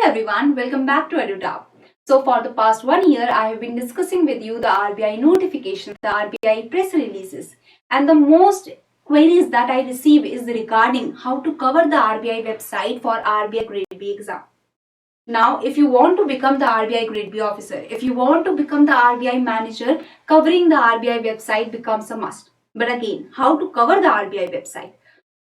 everyone, welcome back to EduTap. So for the past 1 year, I have been discussing with you the RBI notifications, the RBI press releases, and the most queries that I receive is regarding how to cover the RBI website for RBI Grade B exam. Now, if you want to become the RBI Grade B officer, if you want to become the RBI manager, covering the RBI website becomes a must. But again, how to cover the RBI website?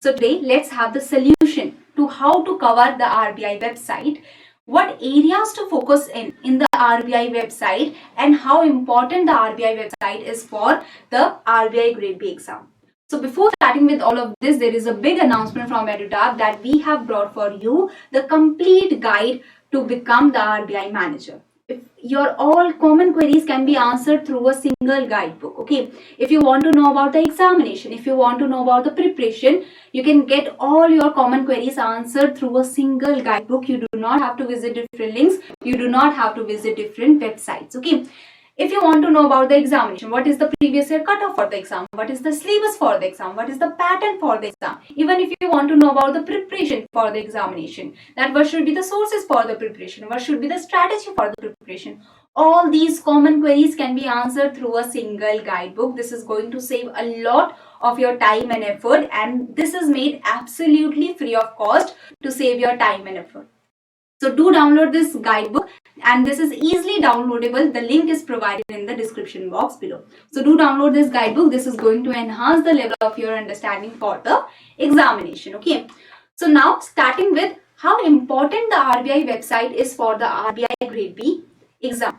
So today, let's have the solution to how to cover the RBI website, what areas to focus in the RBI website, and how important the RBI website is for the RBI Grade B exam. So before starting with all of this, there is a big announcement from EduTap that we have brought for you the complete guide to become the RBI manager. If your all common queries can be answered through a single guidebook, okay? If you want to know about the examination, if you want to know about the preparation, you can get all your common queries answered through a single guidebook. You do not have to visit different links. You do not have to visit different websites, okay? If you want to know about the examination, what is the previous year cutoff for the exam? What is the syllabus for the exam? What is the pattern for the exam? Even if you want to know about the preparation for the examination, that what should be the sources for the preparation? What should be the strategy for the preparation? All these common queries can be answered through a single guidebook. This is going to save a lot of your time and effort, and this is made absolutely free of cost to save your time and effort. So do download this guidebook, and this is easily downloadable. The link is provided in the description box below. So do download this guidebook. This is going to enhance the level of your understanding for the examination. Okay. So now starting with how important the RBI website is for the RBI Grade B exam.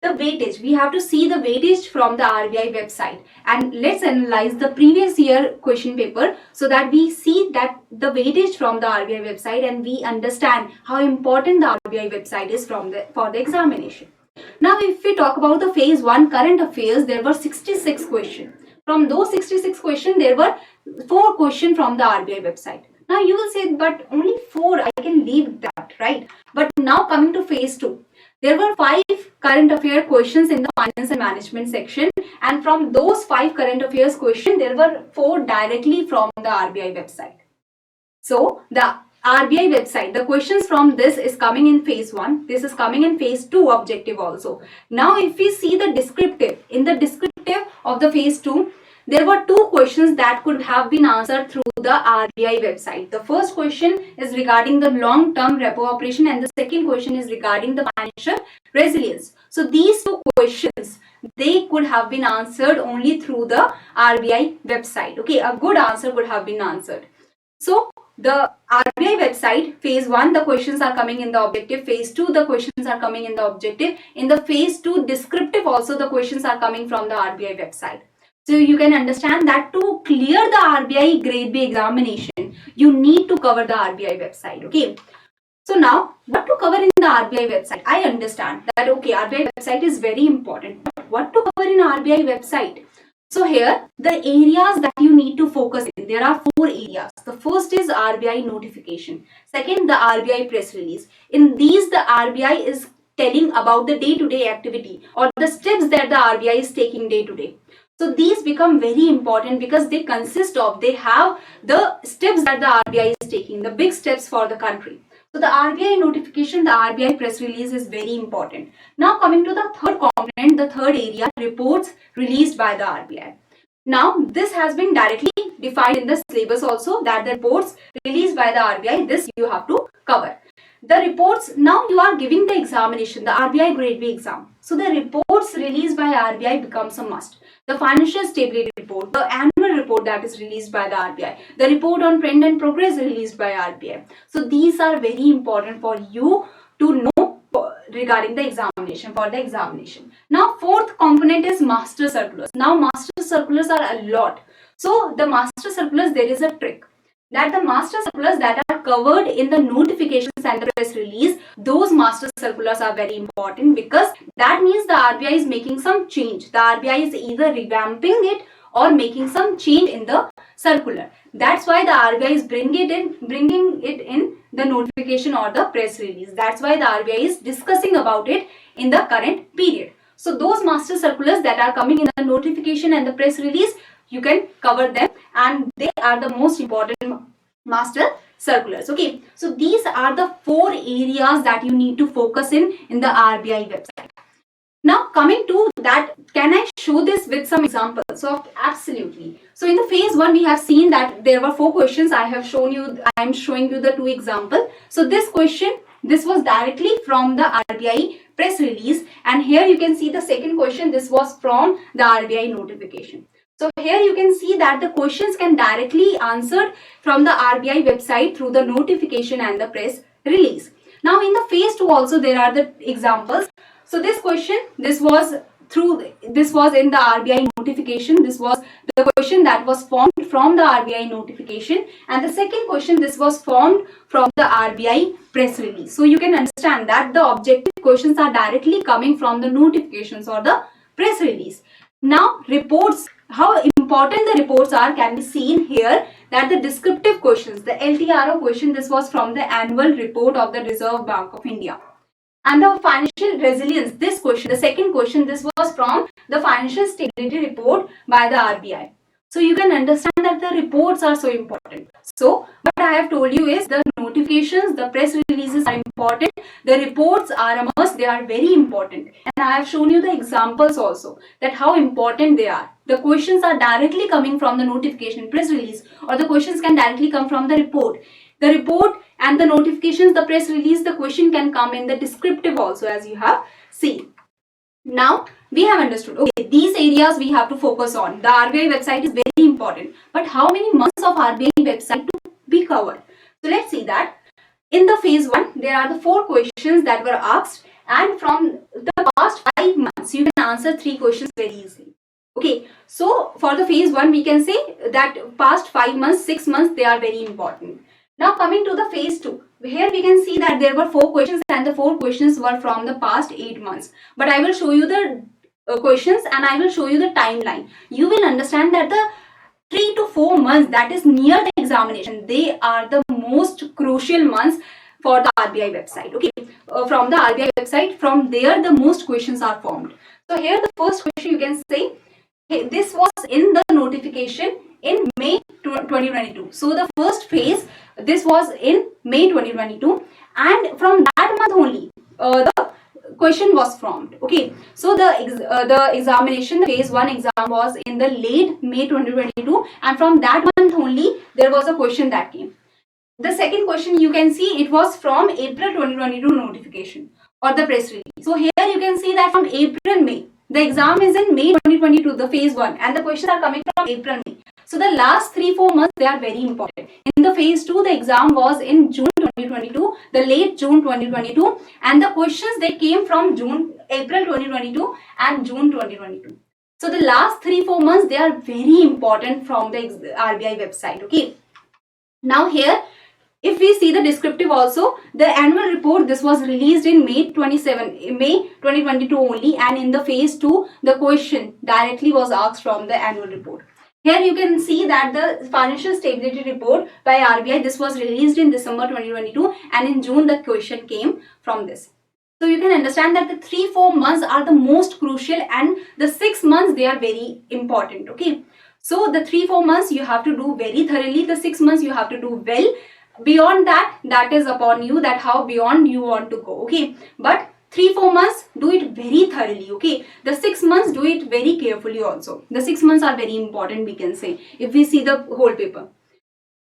The weightage, we have to see the weightage from the RBI website, and let's analyze the previous year question paper so that we see that the weightage from the RBI website and we understand how important the RBI website is for the examination. Now if we talk about the phase 1 current affairs, there were 66 questions. From those 66 questions, there were 4 questions from the RBI website. Now you will say, but only 4, I can leave that, right? But now coming to phase 2, there were 5 current affair questions in the finance and management section, and from those 5 current affairs questions, there were 4 directly from the RBI website. So the RBI website, the questions from this is coming in phase 1. This is coming in phase 2 objective also. Now if we see the descriptive, in the descriptive of the phase 2, there were 2 questions that could have been answered through the RBI website. The first question is regarding the long-term repo operation, and the second question is regarding the financial resilience. So these 2 questions, they could have been answered only through the RBI website. Okay, a good answer could have been answered. So the RBI website, phase 1, the questions are coming in the objective. Phase 2, the questions are coming in the objective. In the phase 2 descriptive also, the questions are coming from the RBI website. So you can understand that to clear the RBI Grade B examination, you need to cover the RBI website. Okay. So now, what to cover in the RBI website? I understand that, okay, RBI website is very important. But what to cover in RBI website? So here, the areas that you need to focus in, there are 4 areas. The first is RBI notification. Second, the RBI press release. In these, the RBI is telling about the day-to-day activity or the steps that the RBI is taking day-to-day. So these become very important because they have the steps that the RBI is taking, the big steps for the country. So the RBI notification, the RBI press release is very important. Now coming to the third component, the third area, reports released by the RBI. Now this has been directly defined in the syllabus also, that the reports released by the RBI, this you have to cover. The reports, now you are giving the examination, the RBI Grade B exam. So the reports released by RBI becomes a must. The financial stability report, the annual report that is released by the RBI, the report on trend and progress released by RBI. So these are very important for you to know regarding the examination, for the examination. Now fourth component is master circulars. Now master circulars are a lot. So the master circulars, there is a trick, that the master circulars that are covered in the notifications and the press release, those master circulars are very important because that means the RBI is making some change. The RBI is either revamping it or making some change in the circular. That's why the RBI is bringing it in the notification or the press release. That's why the RBI is discussing about it in the current period. So those master circulars that are coming in the notification and the press release, you can cover them, and they are the most important master circulars. Okay, so these are the 4 areas that you need to focus in the RBI website. Now coming to that, can I show this with some examples? So absolutely. So in the phase 1 we have seen that there were 4 questions. I am showing you the 2 examples. So this question, this was directly from the RBI press release, and here you can see the second question, this was from the RBI notification. So here you can see that the questions can directly answered from the RBI website through the notification and the press release. Now in the phase 2 also there are the examples. So this question, this was in the RBI notification. This was the question that was formed from the RBI notification, and the second question, this was formed from the RBI press release. So you can understand that the objective questions are directly coming from the notifications or the press release. Now reports, how important the reports are can be seen here, that the descriptive questions, the LTRO question, this was from the annual report of the Reserve Bank of India. And the financial resilience, this question, the second question, this was from the financial stability report by the RBI. So you can understand that the reports are so important. So what I have told you is the notifications, the press releases are important, the reports are a must, they are very important. And I have shown you the examples also, that how important they are. The questions are directly coming from the notification, press release, or the questions can directly come from the report. The report and the notifications, the press release, the question can come in the descriptive also, as you have seen. Now we have understood, okay, these areas we have to focus on. The RBI website is very important, but how many months of RBI website to be covered? So let's see that. In the phase 1, there are the 4 questions that were asked, and from the past 5 months you can answer 3 questions very easily. Okay, so for the phase 1 we can say that past 5 months, 6 months, they are very important. Now coming to the phase 2, here we can see that there were 4 questions, and the 4 questions were from the past 8 months. But I will show you the questions, and I will show you the timeline. You will understand that the 3 to 4 months that is near the examination, they are the most crucial months for the RBI website. Okay, from the RBI website, from there the most questions are formed. So here the first question you can say, hey, this was in the notification in May 2022. So the first phase, this was in May 2022, and from that month only the question was formed. Okay, so the examination, the phase 1 exam was in the late May 2022, and from that month only there was a question that came. The second question you can see, it was from April 2022 notification or the press release. So here you can see that from April, May, the exam is in May 2022, the phase 1, and the questions are coming from April, May. So the last 3-4 months, they are very important. In the phase 2, the exam was in June 2022, the late June 2022, and the questions, they came from April 2022 and June 2022. So the last 3-4 months, they are very important from the RBI website. Okay. Now here, if we see the descriptive also, the annual report, this was released in May 2022 only, and in the phase 2, the question directly was asked from the annual report. Here you can see that the financial stability report by RBI, this was released in December 2022, and in June the question came from this. So you can understand that the 3-4 months are the most crucial, and the 6 months, they are very important. Okay, so the 3-4 months you have to do very thoroughly, the 6 months you have to do well. Beyond that, that is upon you, that how beyond you want to go. Okay, but 3-4 months, do it very thoroughly. Okay, the 6 months, do it very carefully also. The 6 months are very important, we can say, if we see the whole paper.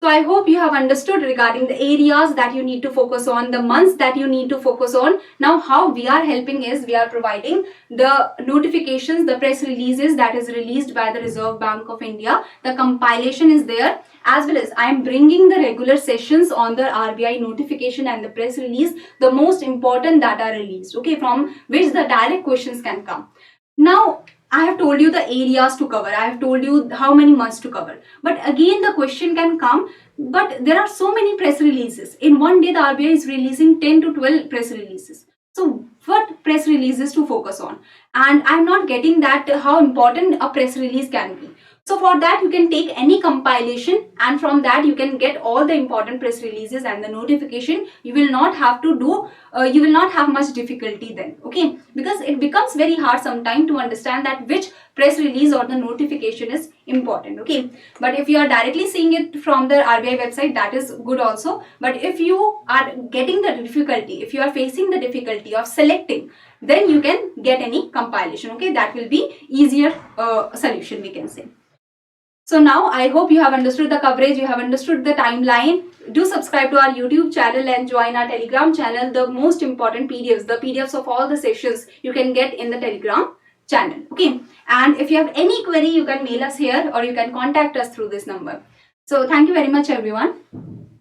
So I hope you have understood regarding the areas that you need to focus on, the months that you need to focus on. Now how we are helping is, we are providing the notifications, the press releases that is released by the Reserve Bank of India. The compilation is there, as well as I am bringing the regular sessions on the RBI notification and the press release, the most important that are released, okay, from which the direct questions can come. Now I have told you the areas to cover, I have told you how many months to cover, but again the question can come, but there are so many press releases. In one day the RBI is releasing 10 to 12 press releases. So what press releases to focus on? And I'm not getting that how important a press release can be. So for that you can take any compilation, and from that you can get all the important press releases and the notification. You will not have to do you will not have much difficulty then, okay, because it becomes very hard sometimes to understand that which press release or the notification is important, okay. But if you are directly seeing it from the RBI website, that is good also. But if you are getting the difficulty, if you are facing the difficulty of selecting, then you can get any compilation, okay. That will be easier solution, we can say. So now I hope you have understood the coverage, you have understood the timeline. Do subscribe to our YouTube channel and join our Telegram channel. The most important PDFs, the PDFs of all the sessions you can get in the Telegram channel, okay. And if you have any query, you can mail us here or you can contact us through this number. So thank you very much everyone.